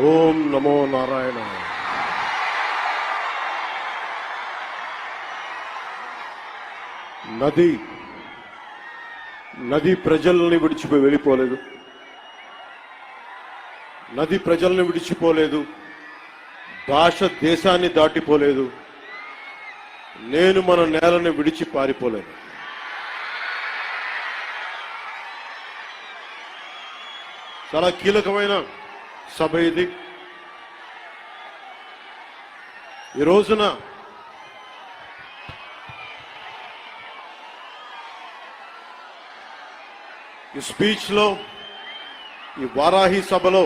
ఓం నమో నారాయణ. నది ప్రజల్ని వెళ్ళిపోలేదు. నది ప్రజల్ని విడిచిపోలేదు. భాష దేశాన్ని దాటిపోలేదు. నేను మన నేలని విడిచి పారిపోలేదు. చాలా కీలకమైన సభ ఇది. ఈ రోజున ఈ స్పీచ్ లో, ఈ వారాహి సభలో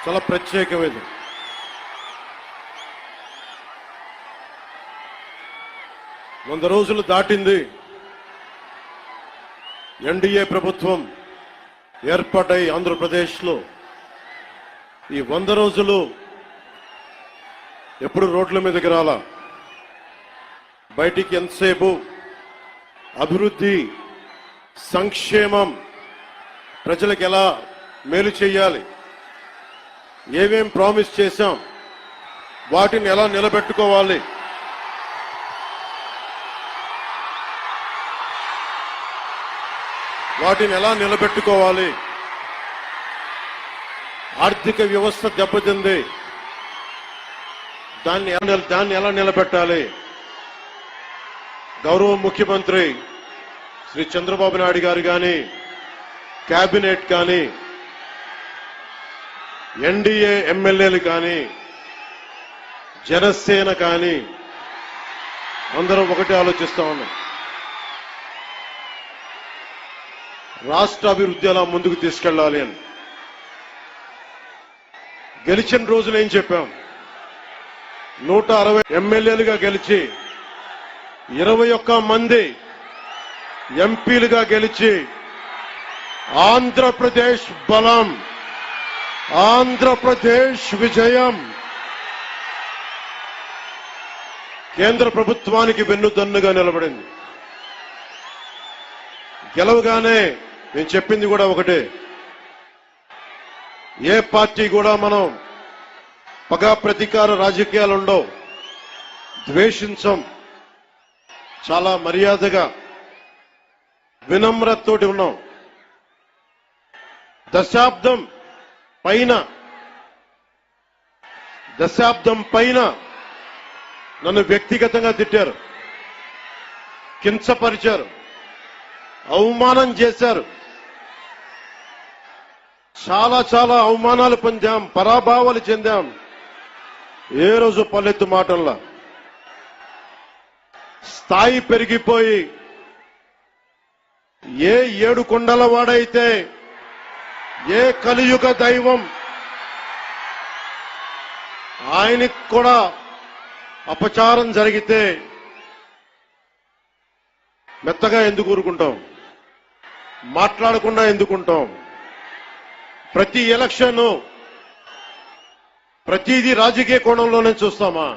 చాలా ప్రత్యేకమైనది. 100 రోజులు దాటింది. ఎన్డీఏ ప్రభుత్వం ఏర్పాటై ఆంధ్రప్రదేశ్లో ఈ 100 రోజులు ఎప్పుడు రోడ్ల మీదకి రాలా. బయటికి ఎంతసేపు అభివృద్ధి, సంక్షేమం, ప్రజలకు ఎలా మేలు చేయాలి, ఏమేం ప్రామిస్ చేశాం, వాటిని ఎలా నిలబెట్టుకోవాలి, ఆర్థిక వ్యవస్థ దెబ్బతింది, దాన్ని ఎలా నిలబెట్టాలి. గౌరవ ముఖ్యమంత్రి శ్రీ చంద్రబాబు నాయుడు గారు కానీ, కేబినెట్ కానీ, ఎన్డీఏ ఎమ్మెల్యేలు కానీ, జనసేన కానీ అందరం ఒకటే ఆలోచిస్తా ఉన్నాం. రాష్ట్ర అభివృద్ధి ఎలా ముందుకు తీసుకెళ్లాలి అని. గెలిచిన రోజున ఏం చెప్పాం? 160 ఎమ్మెల్యేలుగా గెలిచి, 21 మంది ఎంపీలుగా గెలిచి, ఆంధ్రప్రదేశ్ బలం, ఆంధ్రప్రదేశ్ విజయం, కేంద్ర ప్రభుత్వానికి వెన్నుదన్నుగా నిలబడింది. గెలవగానే నేను చెప్పింది కూడా ఒకటే, ఏ పార్టీ కూడా మనం పగా ప్రతీకార రాజకీయాలు ఉండవు, ద్వేషించం, చాలా మర్యాదగా వినమ్రతతోటి ఉన్నాం. దశాబ్దం పైన నన్ను వ్యక్తిగతంగా తిట్టారు, కించపరిచారు, అవమానం చేశారు. చాలా అవమానాలు పొందాం, పరాభావాలు చెందాం. ఏ రోజు పల్లెత్తు మాటల్లా స్థాయి పెరిగిపోయి, ఏ 7 కొండల వాడైతే, ఏ కలియుగ దైవం ఆయనకు కూడా అపచారం జరిగితే మెత్తగా ఎందుకు ఊరుకుంటాం? మాట్లాడకుండా ఎందుకుంటాం? ప్రతి ఎలక్షన్ ప్రతిదీ రాజకీయ కోణంలోనే చూస్తామా?